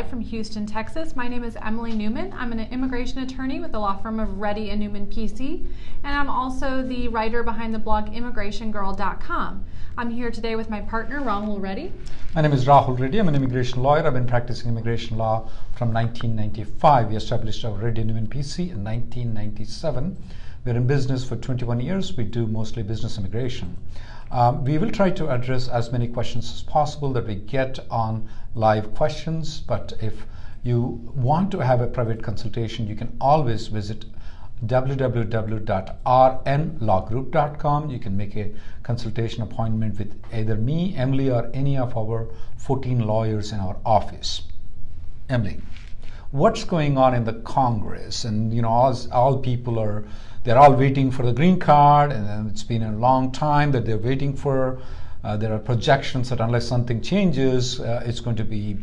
From Houston, Texas. My name is Reddy Neumann. I'm an immigration attorney with the law firm of Reddy Neumann PC, and I'm also the writer behind the blog immigrationgirl.com. I'm here today with my partner, Rahul Reddy. My name is Rahul Reddy. I'm an immigration lawyer. I've been practicing immigration law from 1995. We established our Reddy Neumann PC in 1997. We're in business for 21 years. We do mostly business immigration. We will try to address as many questions as possible that we get on live questions, but if you want to have a private consultation, you can always visit www.rnlawgroup.com. You can make a consultation appointment with either me, Emily, or any of our 14 lawyers in our office. Emily, what's going on in the Congress? And all people are, they're all waiting for the green card, and it's been a long time that they're waiting for. There are projections that unless something changes, it's going to be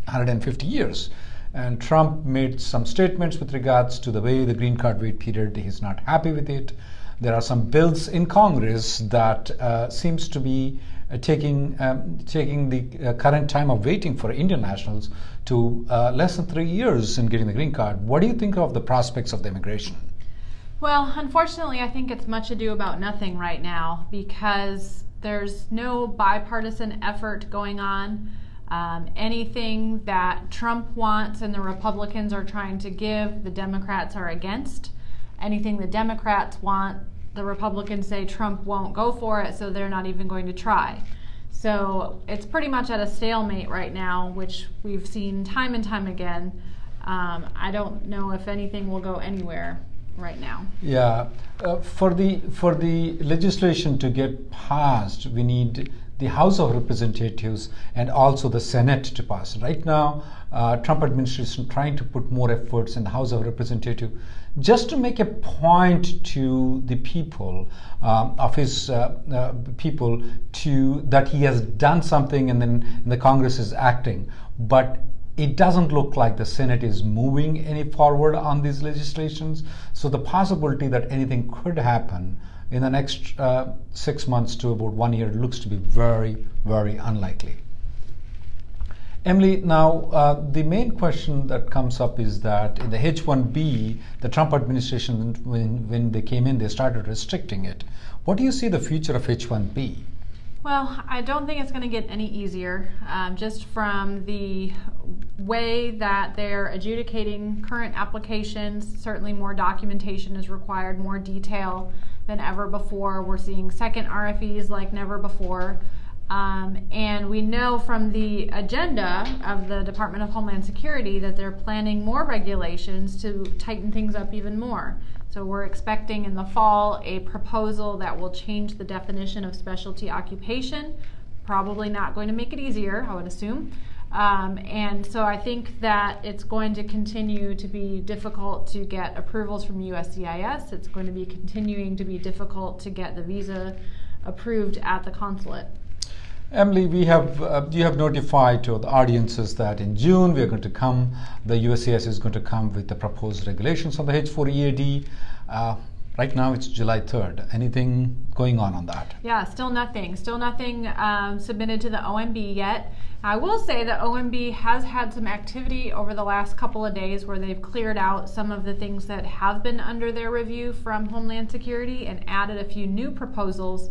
150 years. And Trump made some statements with regards to the way the green card wait period. He's not happy with it. There are some bills in Congress that seems to be taking the current time of waiting for Indian nationals to less than 3 years in getting the green card. What do you think of the prospects of the immigration? Well, unfortunately, I think it's much ado about nothing right now because there's no bipartisan effort going on. Anything that Trump wants and the Republicans are trying to give, the Democrats are against. Anything the Democrats want, the Republicans say Trump won't go for it, so they're not even going to try. So it's pretty much at a stalemate right now, which we've seen time and time again. I don't know if anything will go anywhere right now. Yeah, for the legislation to get passed, we need the House of Representatives and also the Senate to pass. Right now, Trump administration trying to put more efforts in the House of Representatives just to make a point to the people of his people that he has done something, and then the Congress is acting. But it doesn't look like the Senate is moving any forward on these legislations. So the possibility that anything could happen in the next 6 months to about 1 year looks to be very, very unlikely. Emily, now the main question that comes up is that in the H1B, the Trump administration, when they came in, they started restricting it. What do you see the future of H1B? Well, I don't think it's going to get any easier, just from the way that they're adjudicating current applications. Certainly more documentation is required, more detail than ever before. We're seeing second RFEs like never before. And we know from the agenda of the Department of Homeland Security that they're planning more regulations to tighten things up even more. So we're expecting in the fall a proposal that will change the definition of specialty occupation. Probably not going to make it easier, I would assume. And so I think that it's going to continue to be difficult to get approvals from USCIS. It's going to be continuing to be difficult to get the visa approved at the consulate. Emily, you have notified to the audiences that in June the USCIS is going to come with the proposed regulations on the H4 EAD. Right now it's July 3rd. Anything going on that? Yeah, still nothing submitted to the OMB yet. I will say that OMB has had some activity over the last couple of days where they've cleared out some of the things that have been under their review from Homeland Security and added a few new proposals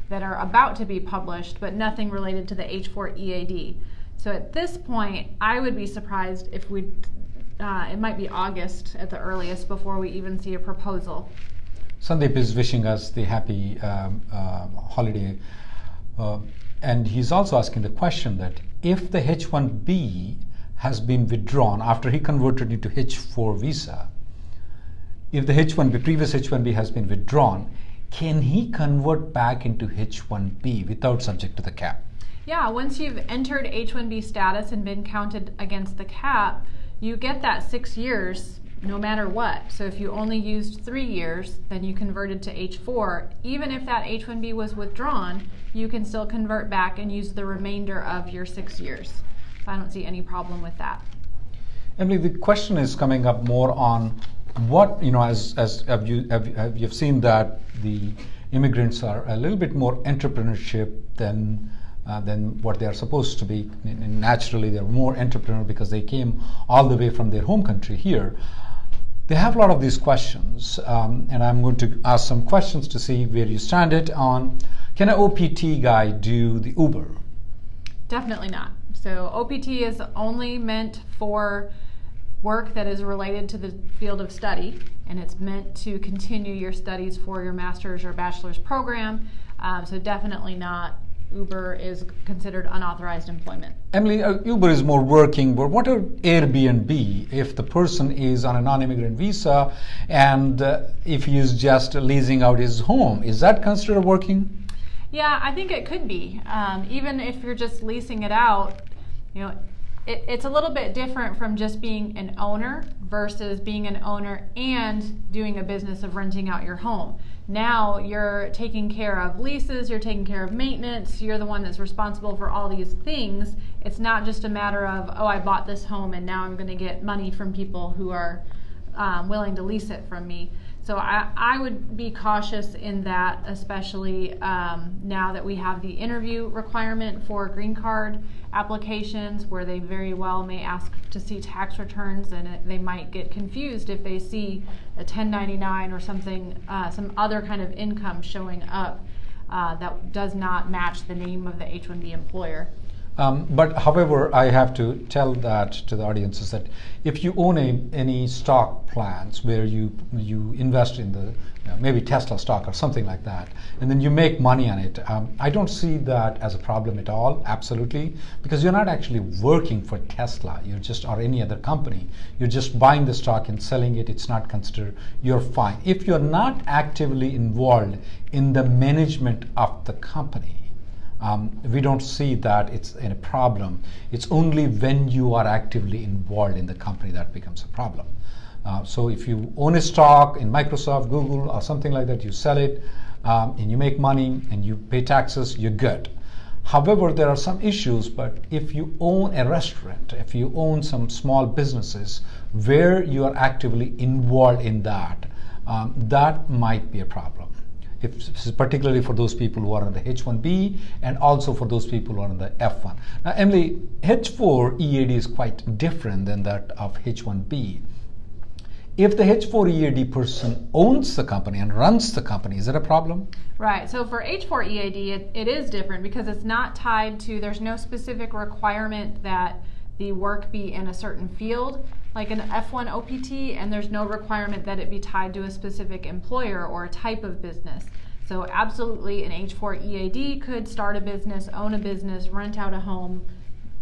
that are about to be published, but nothing related to the H4 EAD. So at this point, I would be surprised if it might be August at the earliest before we even see a proposal. Sandeep is wishing us the happy holiday, and he's also asking the question that if the H1B has been withdrawn after he converted into H4 visa, if the previous H1B has been withdrawn, can he convert back into H1B without subject to the cap? Yeah, once you've entered H1B status and been counted against the cap, you get that 6 years no matter what. So if you only used 3 years, then you converted to H4. Even if that H1B was withdrawn, you can still convert back and use the remainder of your 6 years. So I don't see any problem with that. Emily, the question is coming up more on what, as you've seen that the immigrants are a little bit more entrepreneurship than than what they are supposed to be. And naturally, they're more entrepreneurial because they came all the way from their home country here. They have a lot of these questions, and I'm going to ask some questions to see where you stand it on. Can an OPT guy do the Uber? Definitely not. So OPT is only meant for work that is related to the field of study, and it's meant to continue your studies for your master's or bachelor's program. So definitely not. Uber is considered unauthorized employment. Emily, Uber is more working, but what are Airbnb if the person is on a non-immigrant visa and if he is just leasing out his home? Is that considered working? Yeah, I think it could be. Even if you're just leasing it out, you know, it's a little bit different from just being an owner versus being an owner and doing a business of renting out your home. Now you're taking care of leases, you're taking care of maintenance, you're the one that's responsible for all these things. It's not just a matter of, oh, I bought this home and now I'm going to get money from people who are willing to lease it from me. So I would be cautious in that, especially now that we have the interview requirement for green card applications, where they very well may ask to see tax returns, and they might get confused if they see a 1099 or something, some other kind of income showing up that does not match the name of the H-1B employer. But however, I have to tell that to the audience is that if you own any stock plans where you invest in the maybe Tesla stock or something like that, and then you make money on it, I don't see that as a problem at all, absolutely, because you're not actually working for Tesla, you're just, or any other company, you're just buying the stock and selling it. It's not considered, you're fine. If you're not actively involved in the management of the company, we don't see that it's a problem. It's only when you are actively involved in the company that becomes a problem. So if you own a stock in Microsoft, Google, or something like that, you sell it and you make money and you pay taxes, you're good. However, there are some issues, but if you own a restaurant, if you own some small businesses where you are actively involved in that, that might be a problem. Particularly for those people who are on the H1B and also for those people who are on the F1. Now, Emily, H4 EAD is quite different than that of H1B. If the H4 EAD person owns the company and runs the company, is it a problem? Right. So for H4 EAD, it is different because it's not tied to, there's no specific requirement that the work be in a certain field like an F1 OPT, and there's no requirement that it be tied to a specific employer or a type of business. So absolutely an H4 EAD could start a business, own a business, rent out a home,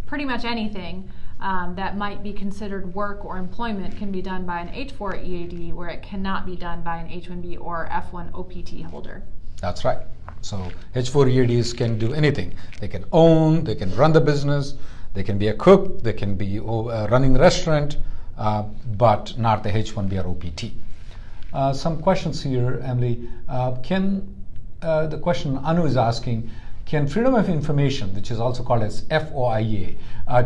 pretty much anything that might be considered work or employment can be done by an H4 EAD, where it cannot be done by an H1B or F1 OPT holder. That's right. So H4 EADs can do anything. They can own, they can run the business, they can be a cook, they can be running the restaurant, but not the H1B or OPT. Some questions here, Emily. The question Anu is asking, can Freedom of Information, which is also called as FOIA,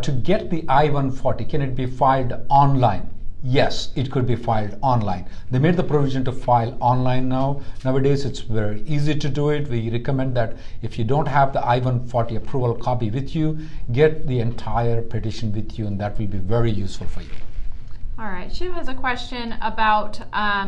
to get the I-140, can it be filed online? Yes, it could be filed online. They made the provision to file online now. Nowadays, it's very easy to do it. We recommend that if you don't have the I-140 approval copy with you, get the entire petition with you, and that will be very useful for you. All right, Shiv has a question about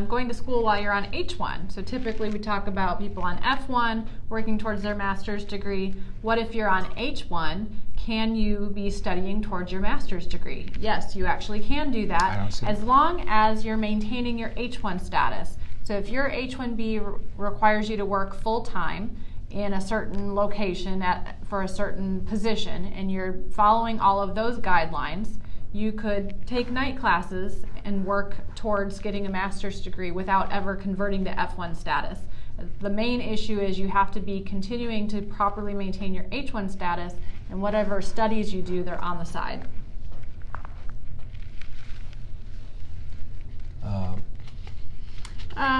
going to school while you're on H1. So typically we talk about people on F1 working towards their master's degree. What if you're on H1? Can you be studying towards your master's degree? Yes, you actually can do that as long as you're maintaining your H1 status. So if your H1B requires you to work full-time in a certain location for a certain position, and you're following all of those guidelines, you could take night classes and work towards getting a master's degree without ever converting to F1 status. The main issue is you have to be continuing to properly maintain your H1 status, and whatever studies you do, they're on the side.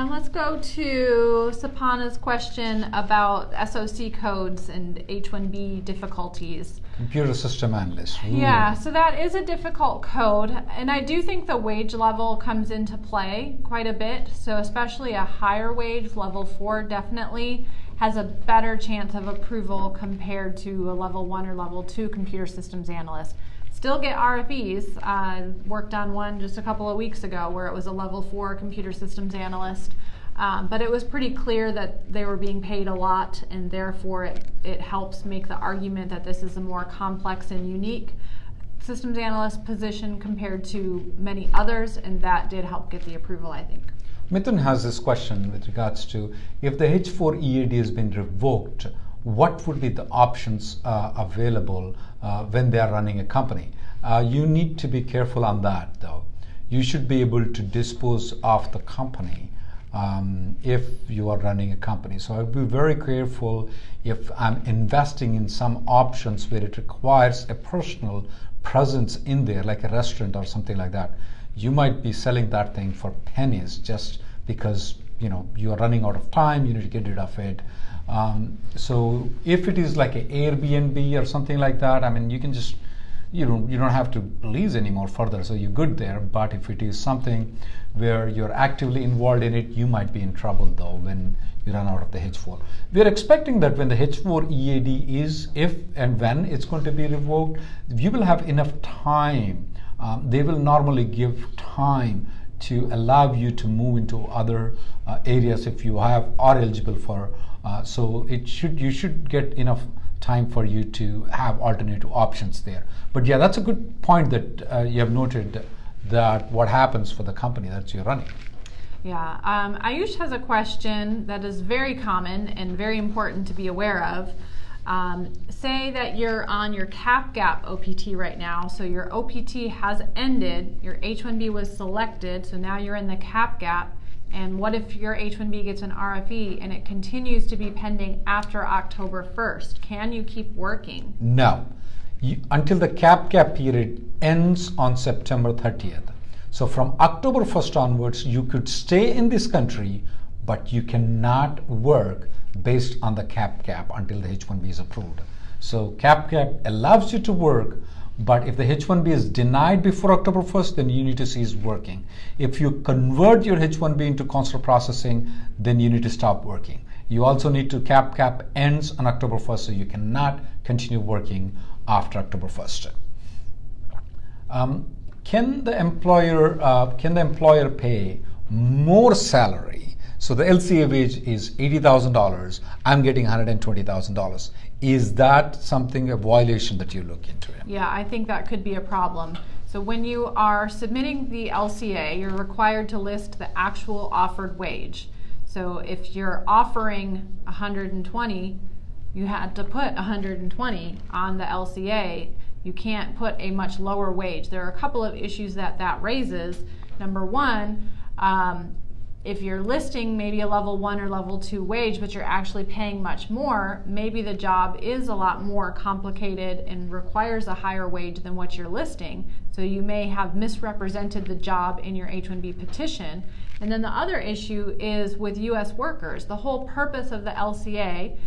Let's go to Sapana's question about SOC codes and H1B difficulties. Computer system analyst. Ooh. Yeah, so that is a difficult code, and I do think the wage level comes into play quite a bit. So especially a higher wage, level 4, definitely has a better chance of approval compared to a level 1 or level 2 computer systems analyst. Still get RFEs. Worked on one just a couple of weeks ago where it was a level 4 computer systems analyst. But it was pretty clear that they were being paid a lot, and therefore it helps make the argument that this is a more complex and unique systems analyst position compared to many others, and that did help get the approval, I think. Mithun has this question with regards to if the H4 EAD has been revoked, what would be the options available when they are running a company? You need to be careful on that, though. You should be able to dispose of the company if you are running a company. So I'll be very careful if I'm investing in some options where it requires a personal presence in there, like a restaurant or something like that. You might be selling that thing for pennies just because you are running out of time, you need to get rid of it. So if it is like an Airbnb or something like that, I mean, you can just you don't have to lease anymore further, so you're good there. But if it is something where you're actively involved in it, you might be in trouble though when you run out of the H4. We're expecting that when the H4 EAD is, if and when it's going to be revoked, you will have enough time. They will normally give time to allow you to move into other areas if you are eligible for. So you should get enough time for you to have alternative options there. But yeah, that's a good point that you have noted, that what happens for the company that you're running. Yeah, Ayush has a question that is very common and very important to be aware of. Say that you're on your cap-gap OPT right now, so your OPT has ended, your H1B was selected, so now you're in the cap-gap, and what if your H1B gets an RFE and it continues to be pending after October 1st? Can you keep working? No. Until the cap-gap period ends on September 30th. So from October 1st onwards, you could stay in this country, but you cannot work based on the cap-gap until the H1B is approved. So cap-gap allows you to work, but if the H1B is denied before October 1st, then you need to cease working. If you convert your H1B into consular processing, then you need to stop working. You also need to cap ends on October 1st, so you cannot continue working after October 1st. Can the employer pay more salary? So the LCA wage is $80,000. I'm getting $120,000. Is that something, a violation that you look into? Yeah, I think that could be a problem. So when you are submitting the LCA, you're required to list the actual offered wage. So if you're offering 120, you had to put 120 on the LCA. You can't put a much lower wage. There are a couple of issues that raises. Number one, if you're listing maybe a level 1 or level 2 wage, but you're actually paying much more, maybe the job is a lot more complicated and requires a higher wage than what you're listing. So you may have misrepresented the job in your H-1B petition. And then the other issue is with U.S. workers. The whole purpose of the LCA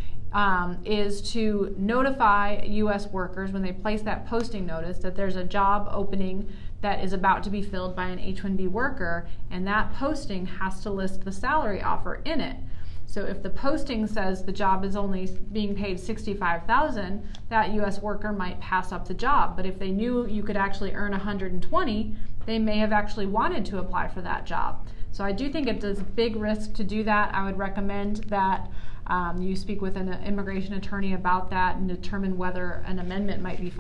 is to notify U.S. workers when they place that posting notice that there's a job opening that is about to be filled by an H-1B worker, and that posting has to list the salary offer in it. So if the posting says the job is only being paid $65,000, that U.S. worker might pass up the job. But if they knew you could actually earn $120,000, they may have actually wanted to apply for that job. So I do think it's a big risk to do that. I would recommend that you speak with an immigration attorney about that and determine whether an amendment might be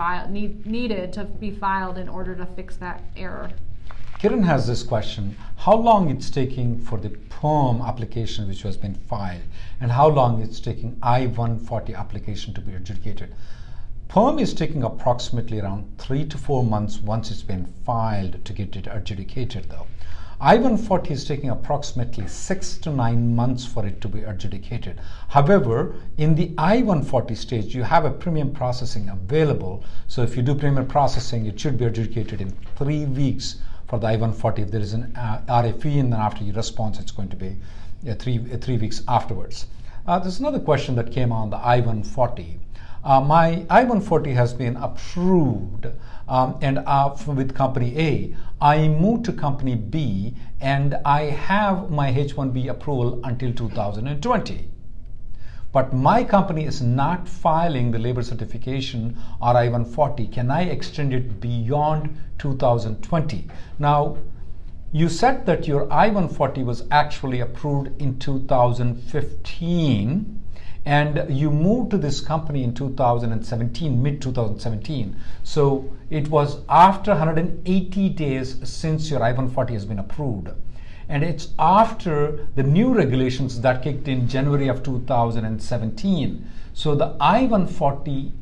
needed to be filed in order to fix that error. Kiran has this question: how long it's taking for the PERM application which has been filed, and how long it's taking I-140 application to be adjudicated? PERM is taking approximately around 3 to 4 months once it's been filed to get it adjudicated though. I-140 is taking approximately 6 to 9 months for it to be adjudicated. However, in the I-140 stage, you have a premium processing available. So if you do premium processing, it should be adjudicated in 3 weeks for the I-140. If there is an RFE, and then after your response, it's going to be 3 weeks afterwards. There's another question that came on the I-140. My I-140 has been approved with company A. I moved to company B and I have my H1B approval until 2020. but my company is not filing the labor certification or I-140. Can I extend it beyond 2020? Now, you said that your I-140 was actually approved in 2015, and you moved to this company in 2017, mid-2017. So it was after 180 days since your I-140 has been approved. And it's after the new regulations that kicked in January of 2017. So the I-140,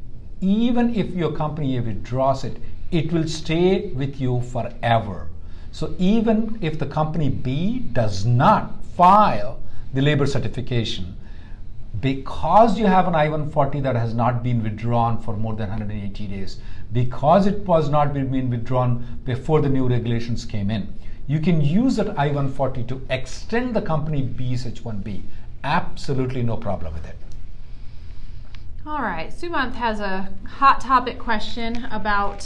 even if your company withdraws it, it will stay with you forever. So even if the company B does not file the labor certification, because you have an I-140 that has not been withdrawn for more than 180 days, because it was not been withdrawn before the new regulations came in, you can use that I-140 to extend the company B's H1B. Absolutely no problem with it. All right, Sumant has a hot topic question about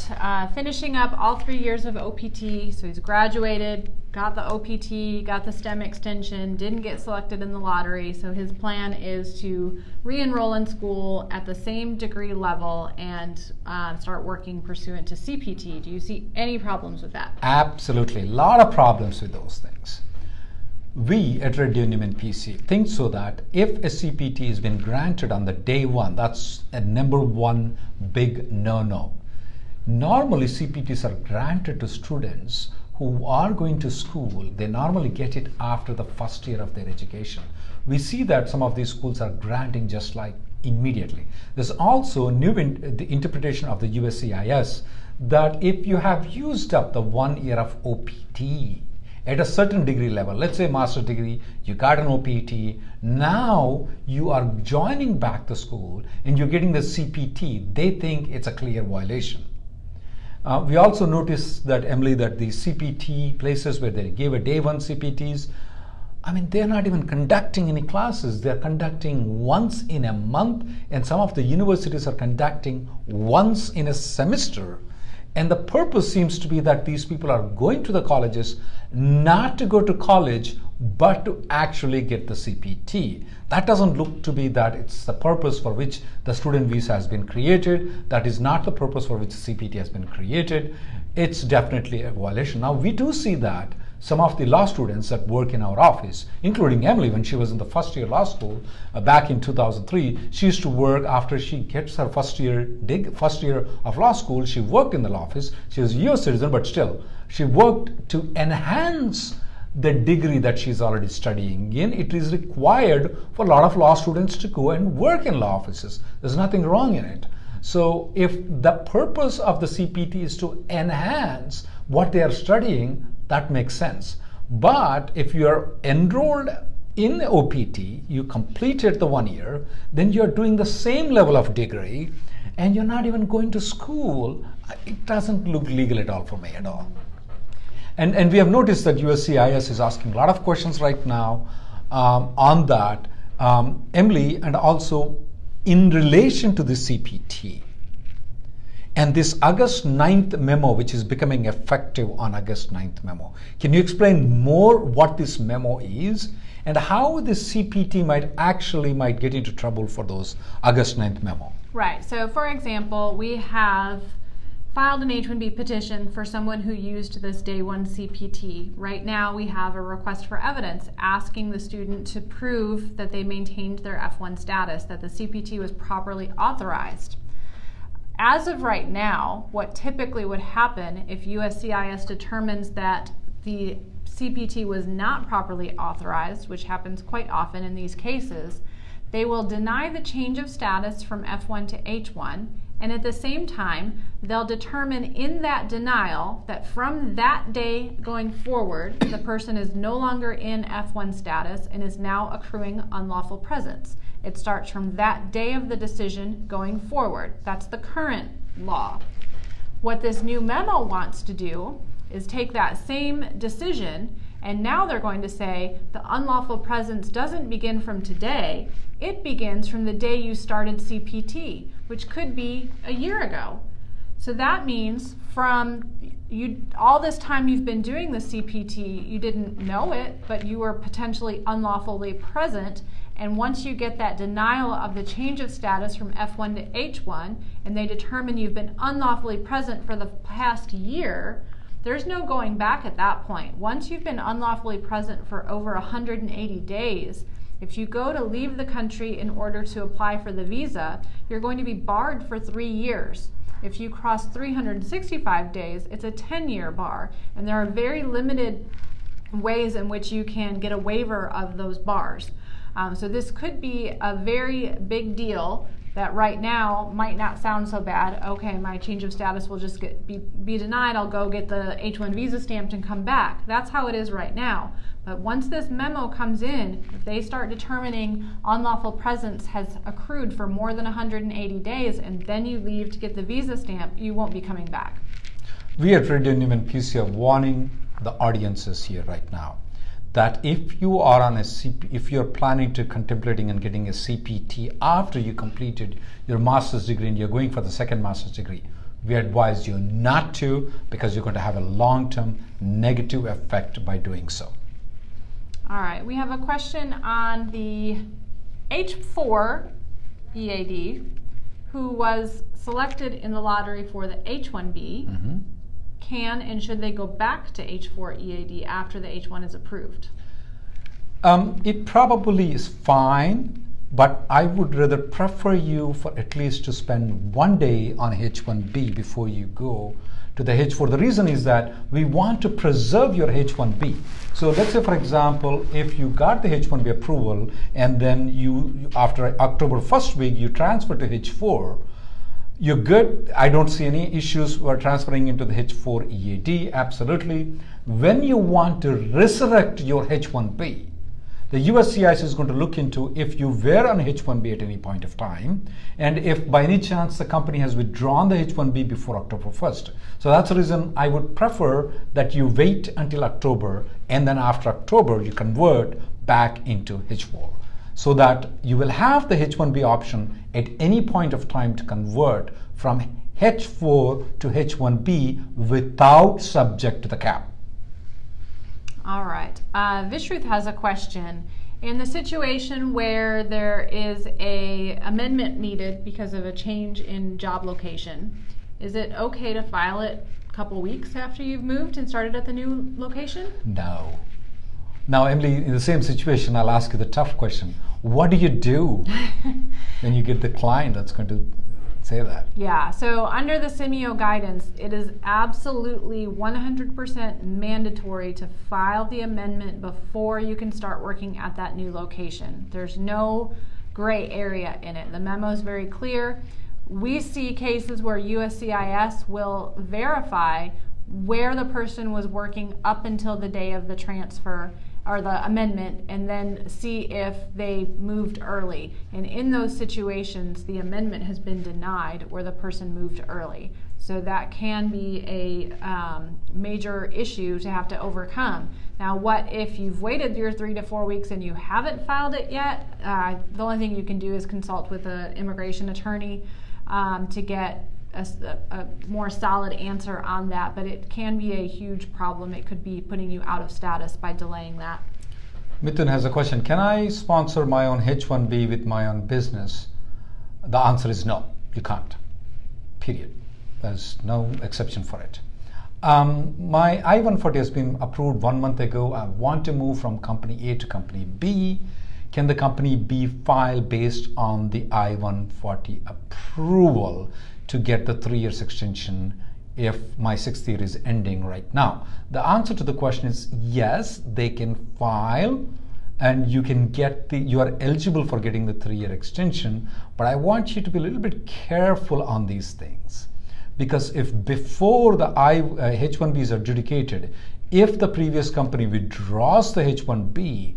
finishing up all 3 years of OPT. So he's graduated, got the OPT, got the STEM extension, didn't get selected in the lottery. So his plan is to re-enroll in school at the same degree level and start working pursuant to CPT. Do you see any problems with that? Absolutely, a lot of problems with those things. We at Reddy Neumann PC think so that if a CPT has been granted on the day one, that's a number one big no-no. Normally CPTs are granted to students who are going to school. They normally get it after the first year of their education. We see that some of these schools are granting just like immediately. There's also the interpretation of the USCIS that if you have used up the 1 year of OPT at a certain degree level, let's say master's degree, you got an OPT, now you are joining back the school and you're getting the CPT, they think it's a clear violation. We also noticed that, Emily, that the CPT places where they gave a day one CPTs, I mean, they're not even conducting any classes. They're conducting once in a month, and some of the universities are conducting once in a semester. And the purpose seems to be that these people are going to the colleges not to go to college, but to actually get the CPT. That doesn't look to be that it's the purpose for which the student visa has been created. That is not the purpose for which the CPT has been created. It's definitely a violation. Now, we do see that some of the law students that work in our office, including Emily, when she was in the first year law school back in 2003, she used to work after she gets her first year of law school. She worked in the law office. She was a US citizen, but still, she worked to enhance the degree that she's already studying in. It is required for a lot of law students to go and work in law offices. There's nothing wrong in it. So if the purpose of the CPT is to enhance what they are studying, that makes sense. But if you're enrolled in the OPT, you completed the 1 year, then you're doing the same level of degree and you're not even going to school, it doesn't look legal at all for me at all. And we have noticed that USCIS is asking a lot of questions right now on that, Emily, and also in relation to the CPT. And this August 9th memo, which is becoming effective on August 9th memo. Can you explain more what this memo is and how this CPT might get into trouble for those August 9th memo? Right. So for example, we have filed an H1B petition for someone who used this day one CPT. Right now we have a request for evidence asking the student to prove that they maintained their F1 status, that the CPT was properly authorized. As of right now, what typically would happen if USCIS determines that the CPT was not properly authorized, which happens quite often in these cases, they will deny the change of status from F1 to H1, and at the same time, they'll determine in that denial that from that day going forward, the person is no longer in F1 status and is now accruing unlawful presence. It starts from that day of the decision going forward. That's the current law. What this new memo wants to do is take that same decision, and now they're going to say the unlawful presence doesn't begin from today, it begins from the day you started CPT, which could be a year ago. So that means from all this time you've been doing the CPT, you didn't know it, but you were potentially unlawfully present, And once you get that denial of the change of status from F1 to H1, and they determine you've been unlawfully present for the past year, there's no going back at that point. Once you've been unlawfully present for over 180 days, if you go to leave the country in order to apply for the visa, you're going to be barred for 3 years. If you cross 365 days, it's a 10-year bar, and there are very limited ways in which you can get a waiver of those bars. So this could be a very big deal that right now might not sound so bad. Okay, my change of status will just be denied. I'll go get the H1 visa stamped and come back. That's how it is right now. But once this memo comes in, if they start determining unlawful presence has accrued for more than 180 days and then you leave to get the visa stamp, you won't be coming back. We at Reddy Neumann PC are warning the audiences here right now that if you are on a if you're planning to contemplating and getting a CPT after you completed your master's degree and you're going for the second master's degree, we advise you not to, because you're going to have a long-term negative effect by doing so. All right, we have a question on the H4 EAD who was selected in the lottery for the H1B. Mm-hmm. Can and should they go back to H4 EAD after the H1 is approved? It probably is fine, but I would rather prefer you for at least to spend 1 day on H1B before you go to the H4. The reason is that we want to preserve your H1B. So let's say, for example, if you got the H1B approval and then you after October 1st week, you transfer to H4, you're good. I don't see any issues with transferring into the H4 EAD, absolutely. When you want to resurrect your H1B, the USCIS is going to look into if you were on H1B at any point of time, and if by any chance the company has withdrawn the H1B before October 1st. So that's the reason I would prefer that you wait until October, and then after October you convert back into H4, so that you will have the H1B option at any point of time to convert from H4 to H1B without subject to the cap. All right. Vishruth has a question. In the situation where there is an amendment needed because of a change in job location, is it okay to file it a couple weeks after you've moved and started at the new location? No. Now, Emily, in the same situation, I'll ask you the tough question. What do you do when you get the client that's going to say that? Yeah, so under the Simeo guidance, it is absolutely 100% mandatory to file the amendment before you can start working at that new location. There's no gray area in it. The memo is very clear. We see cases where USCIS will verify where the person was working up until the day of the transfer or the amendment, and then see if they moved early. And in those situations, the amendment has been denied where the person moved early. So that can be a major issue to have to overcome. Now, what if you've waited your 3 to 4 weeks and you haven't filed it yet? The only thing you can do is consult with an immigration attorney to get a more solid answer on that, but it can be a huge problem. It could be putting you out of status by delaying that. Mithun has a question. Can I sponsor my own H1B with my own business? The answer is no, you can't. Period. There's no exception for it. My I-140 has been approved 1 month ago. I want to move from company A to company B. Can the company B file based on the I-140 approval to get the 3 years extension if my 6th year is ending right now? The answer to the question is yes, they can file, and you can get you are eligible for getting the 3-year extension. But I want you to be a little bit careful on these things, because if before the H1B is adjudicated, if the previous company withdraws the H1B,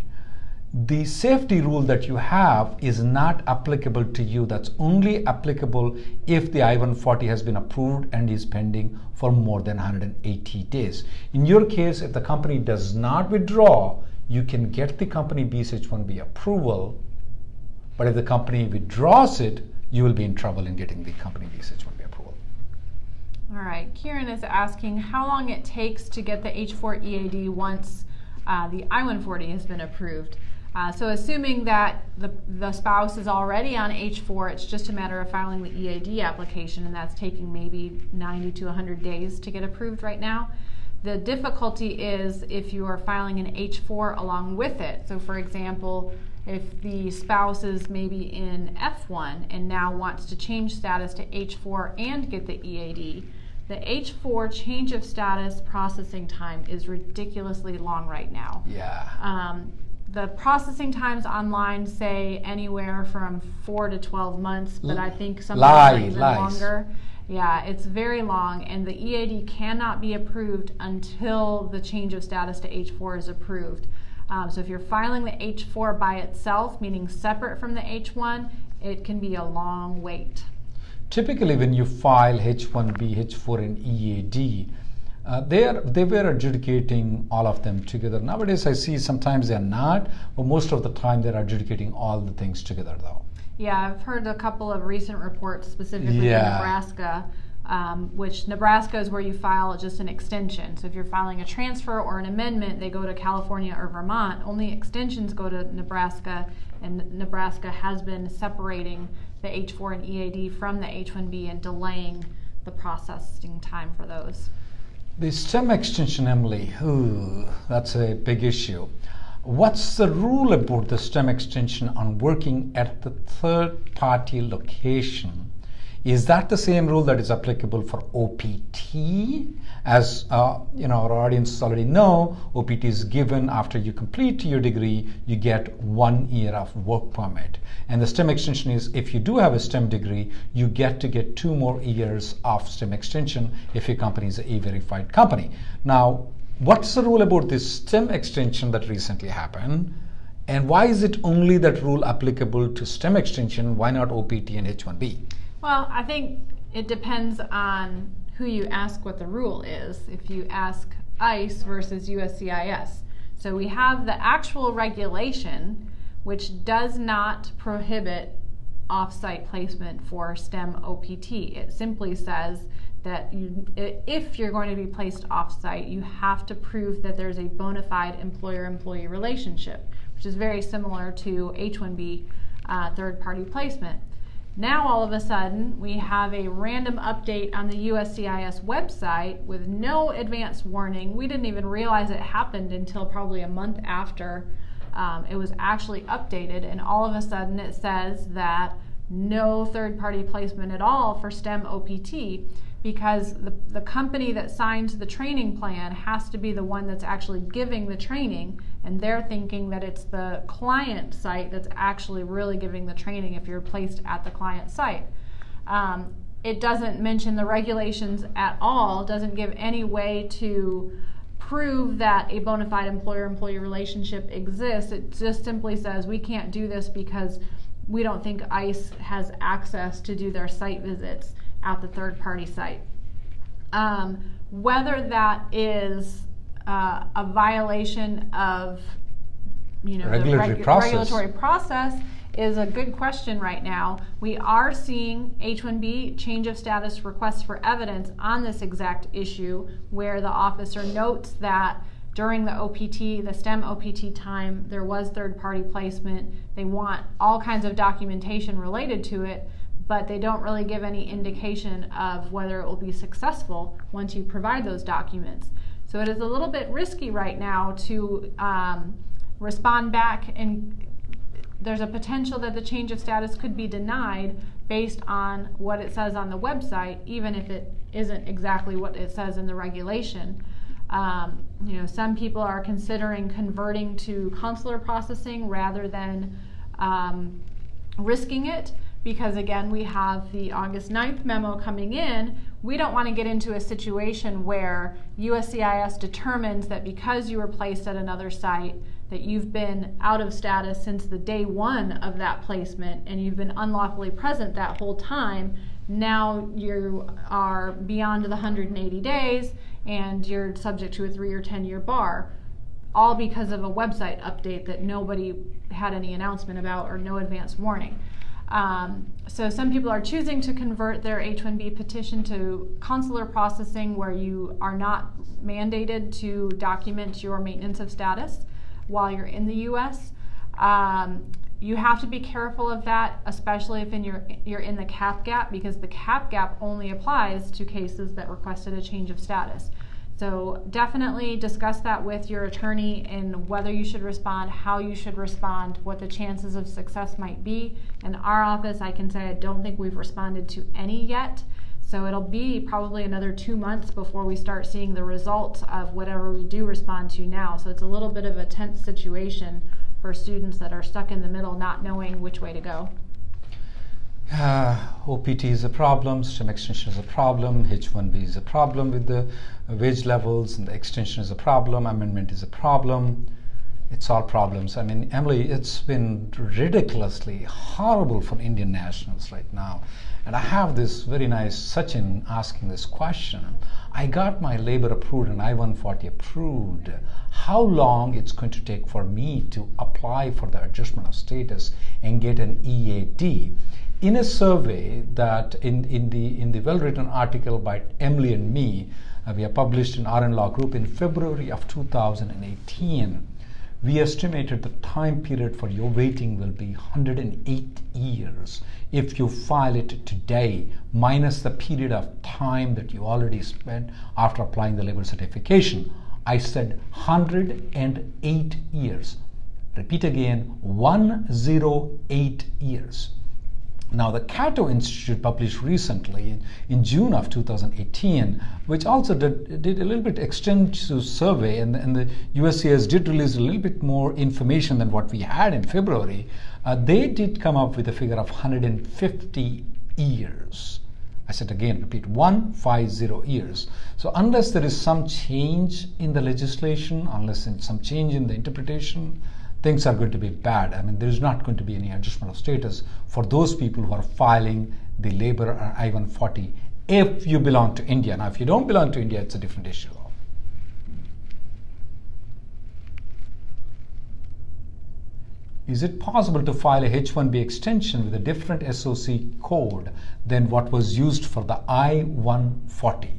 the safety rule that you have is not applicable to you. That's only applicable if the I-140 has been approved and is pending for more than 180 days. In your case, if the company does not withdraw, you can get the company B's H1B approval, but if the company withdraws it, you will be in trouble in getting the company B's H1B approval. All right, Kieran is asking how long it takes to get the H4 EAD once the I-140 has been approved. So assuming that the spouse is already on H4, it's just a matter of filing the EAD application, and that's taking maybe 90 to 100 days to get approved right now. The difficulty is if you are filing an H4 along with it. So for example, if the spouse is maybe in F1 and now wants to change status to H4 and get the EAD, the H4 change of status processing time is ridiculously long right now. Yeah. The processing times online say anywhere from 4 to 12 months, but I think some are even longer. Yeah, it's very long, and the EAD cannot be approved until the change of status to H4 is approved. So if you're filing the H4 by itself, meaning separate from the H1, it can be a long wait. Typically, when you file H1B, H4, and EAD, they were adjudicating all of them together. Nowadays, I see sometimes they're not, but most of the time they're adjudicating all the things together, though. Yeah, I've heard a couple of recent reports, specifically in Nebraska, which Nebraska is where you file just an extension. So if you're filing a transfer or an amendment, they go to California or Vermont. Only extensions go to Nebraska, and Nebraska has been separating the H4 and EAD from the H1B and delaying the processing time for those. The STEM extension, Emily, that's a big issue. What's the rule about the STEM extension on working at the third-party location? Is that the same rule that is applicable for OPT? As our audience already know, OPT is given after you complete your degree, you get 1 year of work permit. And the STEM extension is, if you do have a STEM degree, you get 2 more years of STEM extension if your company is a verified company. Now, what's the rule about this STEM extension that recently happened? And why is it only that rule applicable to STEM extension? Why not OPT and H1B? Well, I think it depends on who you ask what the rule is. If you ask ICE versus USCIS. So we have the actual regulation, which does not prohibit off-site placement for STEM OPT. It simply says that if you're going to be placed off-site, you have to prove that there's a bona fide employer-employee relationship, which is very similar to H1B third-party placement. Now all of a sudden we have a random update on the USCIS website with no advance warning. We didn't even realize it happened until probably a month after it was actually updated, and all of a sudden it says that no third-party placement at all for STEM OPT, because the company that signs the training plan has to be the one that's actually giving the training, and they're thinking that it's the client site that's actually really giving the training if you're placed at the client site. It doesn't mention the regulations at all, doesn't give any way to prove that a bona fide employer-employee relationship exists. It just simply says we can't do this because we don't think ICE has access to do their site visits at the third-party site. Whether that is a violation of the regulatory process is a good question right now. We are seeing H1B change of status requests for evidence on this exact issue, where the officer notes that during the OPT, the STEM OPT time, there was third-party placement. They want all kinds of documentation related to it, but they don't really give any indication of whether it will be successful once you provide those documents. So it is a little bit risky right now to respond back, and there's a potential that the change of status could be denied based on what it says on the website, even if it isn't exactly what it says in the regulation. Some people are considering converting to consular processing rather than risking it, because again, we have the August 9th memo coming in. We don't want to get into a situation where USCIS determines that because you were placed at another site, that you've been out of status since the day one of that placement and you've been unlawfully present that whole time. Now you are beyond the 180 days and you're subject to a 3 or 10 year bar, all because of a website update that nobody had any announcement about or no advance warning. So some people are choosing to convert their H1B petition to consular processing, where you are not mandated to document your maintenance of status while you're in the U.S. You have to be careful of that, especially if you're in the cap gap, because the cap gap only applies to cases that requested a change of status. So definitely discuss that with your attorney and whether you should respond, how you should respond, what the chances of success might be. In our office, I can say I don't think we've responded to any yet. So it'll be probably another 2 months before we start seeing the results of whatever we do respond to now. So it's a little bit of a tense situation for students that are stuck in the middle, not knowing which way to go. OPT is a problem, STEM extension is a problem, H1B is a problem with the wage levels, and the extension is a problem, amendment is a problem. It's all problems. I mean, Emily, it's been ridiculously horrible for Indian nationals right now. And I have this very nice Sachin asking this question. I got my labor approved and I-140 approved. How long it's going to take for me to apply for the adjustment of status and get an EAD? In a survey that in the well-written article by Emily and me, we have published in RN Law Group in February of 2018, we estimated the time period for your waiting will be 108 years if you file it today, minus the period of time that you already spent after applying the labor certification. I said 108 years. Repeat again, 108 years. Now, the Cato Institute published recently in June of 2018, which also did a little bit extensive survey, and the USCIS did release a little bit more information than what we had in February. They did come up with a figure of 150 years. I said again, repeat, 150 years. So unless there is some change in the legislation, unless there's some change in the interpretation, things are going to be bad. I mean, there is not going to be any adjustment of status for those people who are filing the labor I-140 if you belong to India. Now, if you don't belong to India, it's a different issue. Is it possible to file a H1B extension with a different SOC code than what was used for the I-140?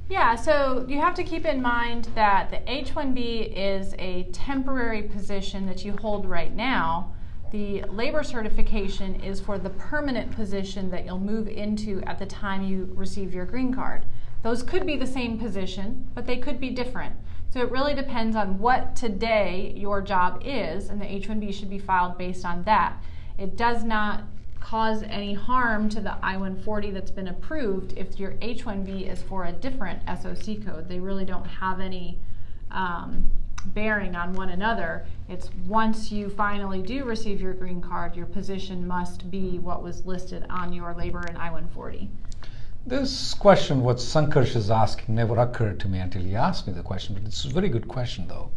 Yeah, so you have to keep in mind that the H1B is a temporary position that you hold right now. The labor certification is for the permanent position that you'll move into at the time you receive your green card. Those could be the same position, but they could be different. So it really depends on what today your job is, and the H1B should be filed based on that. It does not cause any harm to the I-140 that's been approved if your H1B is for a different SOC code. They really don't have any bearing on one another. It's once you finally do receive your green card, your position must be what was listed on your labor and I-140. This question, what Sankarsh is asking, never occurred to me until he asked me the question, but it's a very good question though.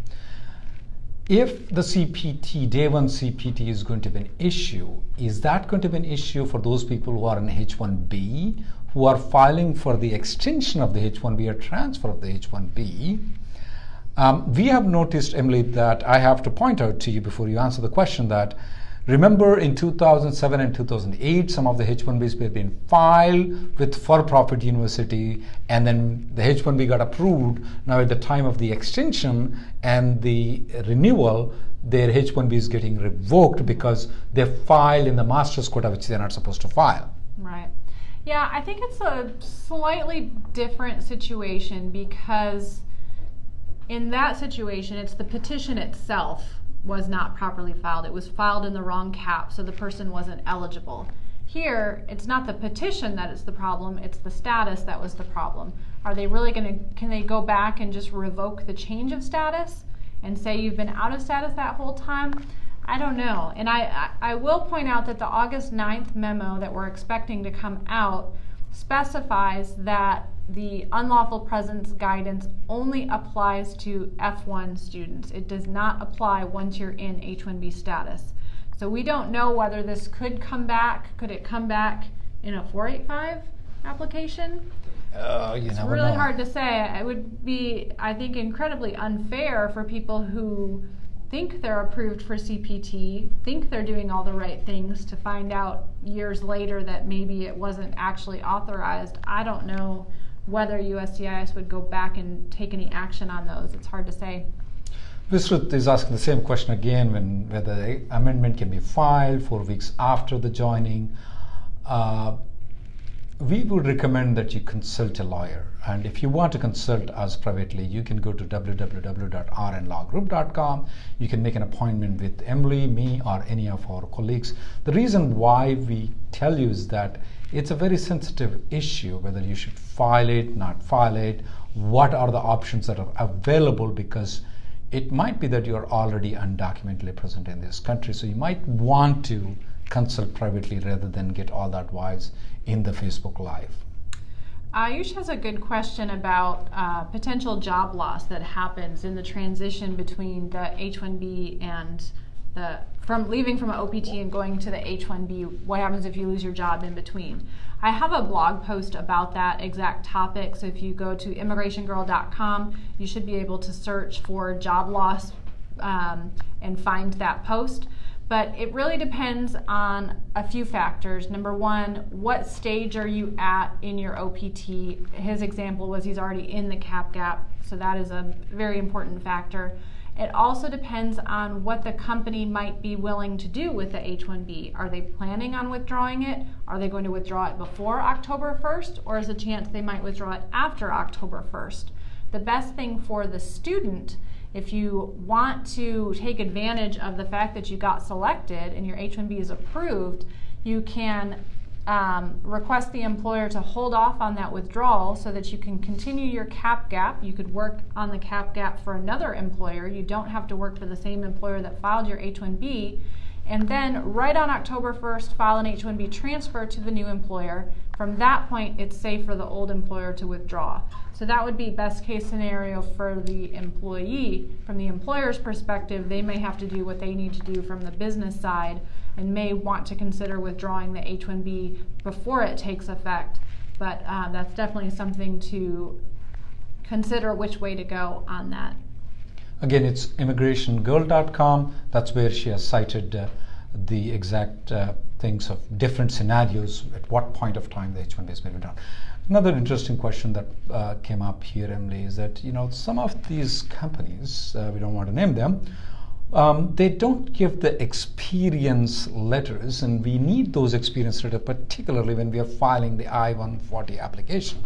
If the CPT, day one CPT is going to be an issue, is that going to be an issue for those people who are in H1B, who are filing for the extension of the H1B or transfer of the H1B? We have noticed, Emily, that I have to point out to you before you answer the question that remember in 2007 and 2008, some of the H1Bs were being filed with for-profit university, and then the H1B got approved. Now at the time of the extension and the renewal, their H1B is getting revoked because they filed in the master's quota, which they're not supposed to file. Right. Yeah, I think it's a slightly different situation because in that situation, it's the petition itself was not properly filed. It was filed in the wrong cap, so the person wasn't eligible. Here, it's not the petition that is the problem, it's the status that was the problem. Are they really can they go back and just revoke the change of status and say you've been out of status that whole time? I don't know. And I will point out that the August 9th memo that we're expecting to come out specifies that the unlawful presence guidance only applies to F1 students. It does not apply once you're in H1B status. So we don't know whether this could come back. Could it come back in a 485 application? It's really hard to say. It would be, I think, incredibly unfair for people who think they're approved for CPT, think they're doing all the right things, to find out years later that maybe it wasn't actually authorized. I don't know whether USCIS would go back and take any action on those. It's hard to say. Visruth is asking the same question again, whether the amendment can be filed 4 weeks after the joining. We would recommend that you consult a lawyer. And if you want to consult us privately, you can go to www.rnlawgroup.com. You can make an appointment with Emily, me, or any of our colleagues. The reason why we tell you is that it's a very sensitive issue, whether you should file it, not file it, what are the options that are available, because it might be that you are already undocumentedly present in this country. So you might want to consult privately rather than get all that advice in the Facebook Live. Ayush has a good question about potential job loss that happens in the transition between the H1B and from leaving from an OPT and going to the H1B. What happens if you lose your job in between? I have a blog post about that exact topic, so if you go to immigrationgirl.com, you should be able to search for job loss and find that post. But it really depends on a few factors. Number one, what stage are you at in your OPT? His example was he's already in the cap gap, so that is a very important factor. It also depends on what the company might be willing to do with the H1B. Are they planning on withdrawing it? Are they going to withdraw it before October 1st, or is a chance they might withdraw it after October 1st? The best thing for the student, if you want to take advantage of the fact that you got selected and your H1B is approved, you can request the employer to hold off on that withdrawal so that you can continue your cap gap. You could work on the cap gap for another employer. You don't have to work for the same employer that filed your H1B. And then right on October 1st, file an H1B transfer to the new employer. From that point, it's safe for the old employer to withdraw. So that would be best case scenario for the employee. From the employer's perspective, they may have to do what they need to do from the business side and may want to consider withdrawing the H1B before it takes effect. But that's definitely something to consider which way to go on that. Again, it's immigrationgirl.com. That's where she has cited the exact things of different scenarios, at what point of time the H1B is moving down. Another interesting question that came up here, Emily, is that some of these companies, we don't want to name them, they don't give the experience letters, and we need those experience letters, particularly when we are filing the I-140 application.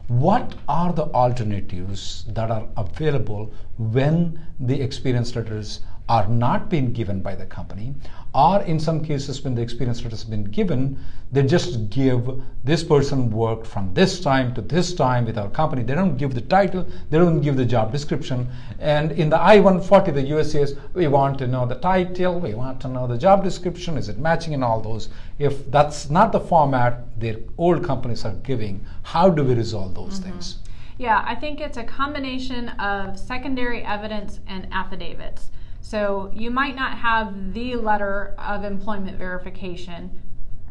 What are the alternatives that are available when the experience letters are not being given by the company, or in some cases when the experience letters have been given, they just give this person worked from this time to this time with our company. They don't give the title, they don't give the job description. And in the I-140, the US says, we want to know the title, we want to know the job description, is it matching, and all those. If that's not the format their old companies are giving, how do we resolve those things? Yeah, I think it's a combination of secondary evidence and affidavits. So you might not have the letter of employment verification,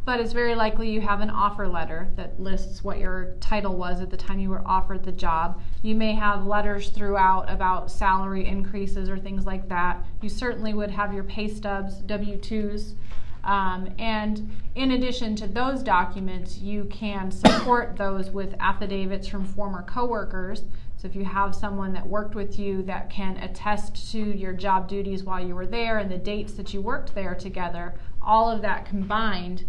but it's very likely you have an offer letter that lists what your title was at the time you were offered the job. You may have letters throughout about salary increases or things like that. You certainly would have your pay stubs, W-2s. And in addition to those documents, you can support those with affidavits from former coworkers. So if you have someone that worked with you that can attest to your job duties while you were there and the dates that you worked there together, all of that combined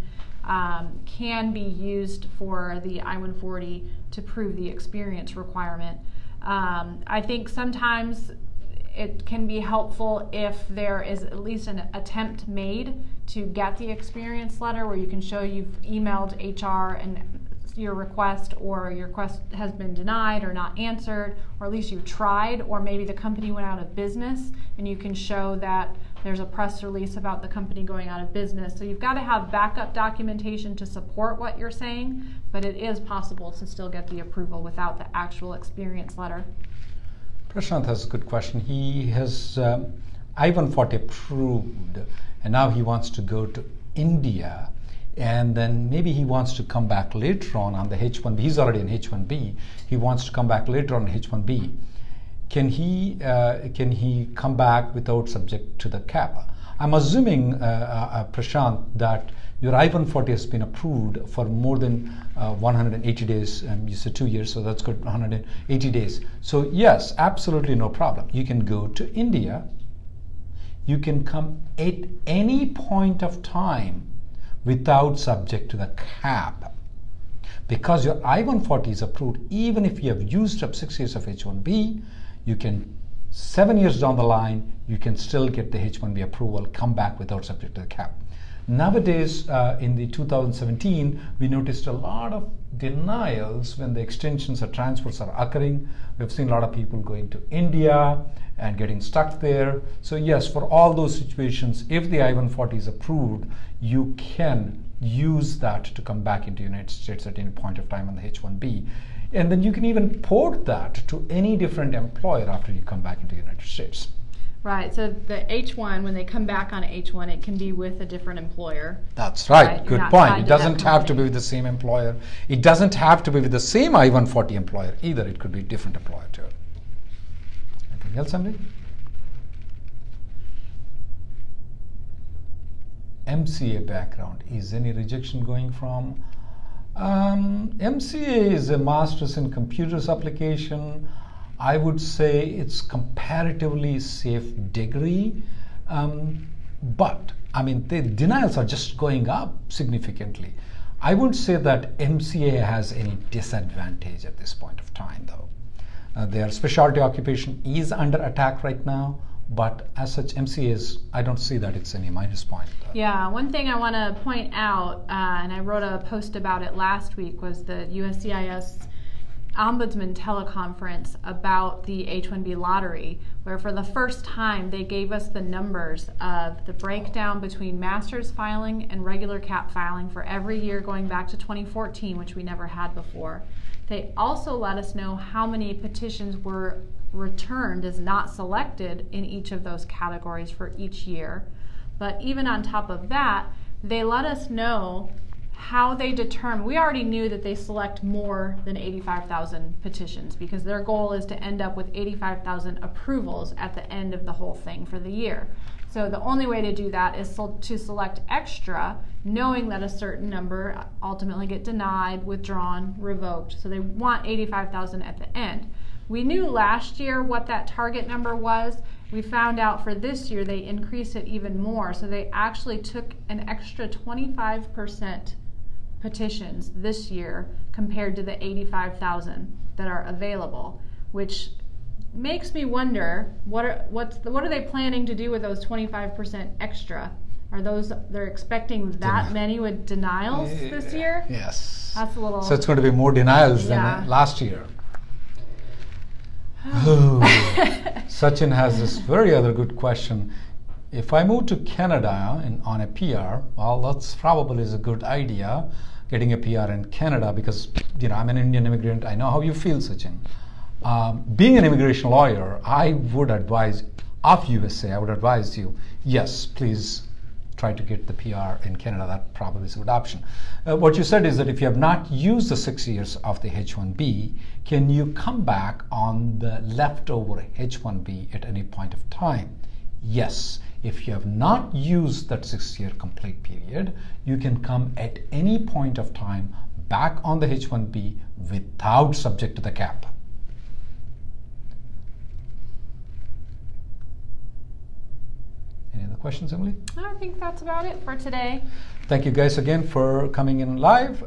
can be used for the I-140 to prove the experience requirement. I think sometimes it can be helpful if there is at least an attempt made to get the experience letter where you can show you've emailed HR and your request, or your request has been denied or not answered, or at least you tried, or maybe the company went out of business and you can show that there's a press release about the company going out of business. So you've got to have backup documentation to support what you're saying, but it is possible to still get the approval without the actual experience letter. Prashant has a good question. He has I-140 approved, and now he wants to go to India, and then maybe he wants to come back later on the H1B. He's already in H1B. He wants to come back later on H1B. Can he come back without subject to the cap? I'm assuming, Prashant, that your I-140 has been approved for more than 180 days, you said 2 years, so that's good, 180 days. So yes, absolutely no problem. You can go to India. You can come at any point of time without subject to the cap. Because your I-140 is approved, even if you have used up 6 years of H1B, you can 7 years down the line, you can still get the H1B approval, come back without subject to the cap. Nowadays, in the 2017, we noticed a lot of denials when the extensions or transfers are occurring. We've seen a lot of people going to India and getting stuck there. So yes, for all those situations, if the I-140 is approved, you can use that to come back into the United States at any point of time on the H1B. And then you can even port that to any different employer after you come back into the United States. Right, so the H1, when they come back on H1, it can be with a different employer. That's right, good point. It doesn't have to be with the same employer. It doesn't have to be with the same I-140 employer either. It could be a different employer too. Anything else, Emily? MCA background. Is any rejection going from? MCA is a Master's in Computers application. I would say it's comparatively safe degree, but I mean the denials are just going up significantly. I wouldn't say that MCA has any disadvantage at this point of time though. Their specialty occupation is under attack right now, but as such MCA is, I don't see that it's any minus point. Yeah, one thing I want to point out, and I wrote a post about it last week, was the USCIS Ombudsman teleconference about the H1B Lottery, where for the first time they gave us the numbers of the breakdown between master's filing and regular cap filing for every year going back to 2014, which we never had before. They also let us know how many petitions were returned as not selected in each of those categories for each year. But even on top of that, they let us know how they determine. We already knew that they select more than 85,000 petitions because their goal is to end up with 85,000 approvals at the end of the whole thing for the year. So the only way to do that is to select extra, knowing that a certain number ultimately get denied, withdrawn, revoked. So they want 85,000 at the end. We knew last year what that target number was. We found out for this year they increased it even more. So they actually took an extra 25% petitions this year compared to the 85,000 that are available, which makes me wonder what are they planning to do with those 25% extra? Are they're expecting that many with denials this year? Yes. That's a little. So it's going to be more denials than last year. Sachin has this very other good question. If I move to Canada on a PR, well, that's probably is a good idea, getting a PR in Canada, because I'm an Indian immigrant. I know how you feel, Sachin. Being an immigration lawyer, I would advise of USA. I would advise you, yes, please try to get the PR in Canada. That probably is a good option. What you said is that if you have not used the 6 years of the H1B, can you come back on the leftover H1B at any point of time? Yes. If you have not used that 6-year complete period, you can come at any point of time back on the H1B without subject to the cap. Any other questions, Emily? I think that's about it for today. Thank you guys again for coming in live.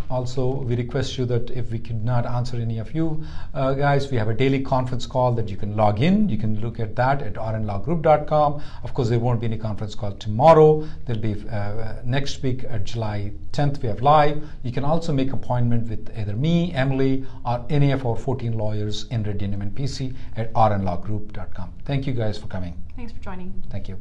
Also, we request you that if we could not answer any of you guys, we have a daily conference call that you can log in. You can look at that at rnlawgroup.com. Of course, there won't be any conference call tomorrow. There'll be next week, July 10th, we have live. You can also make appointment with either me, Emily, or any of our 14 lawyers in Reddy Neumann PC at rnlawgroup.com. Thank you guys for coming. Thanks for joining. Thank you.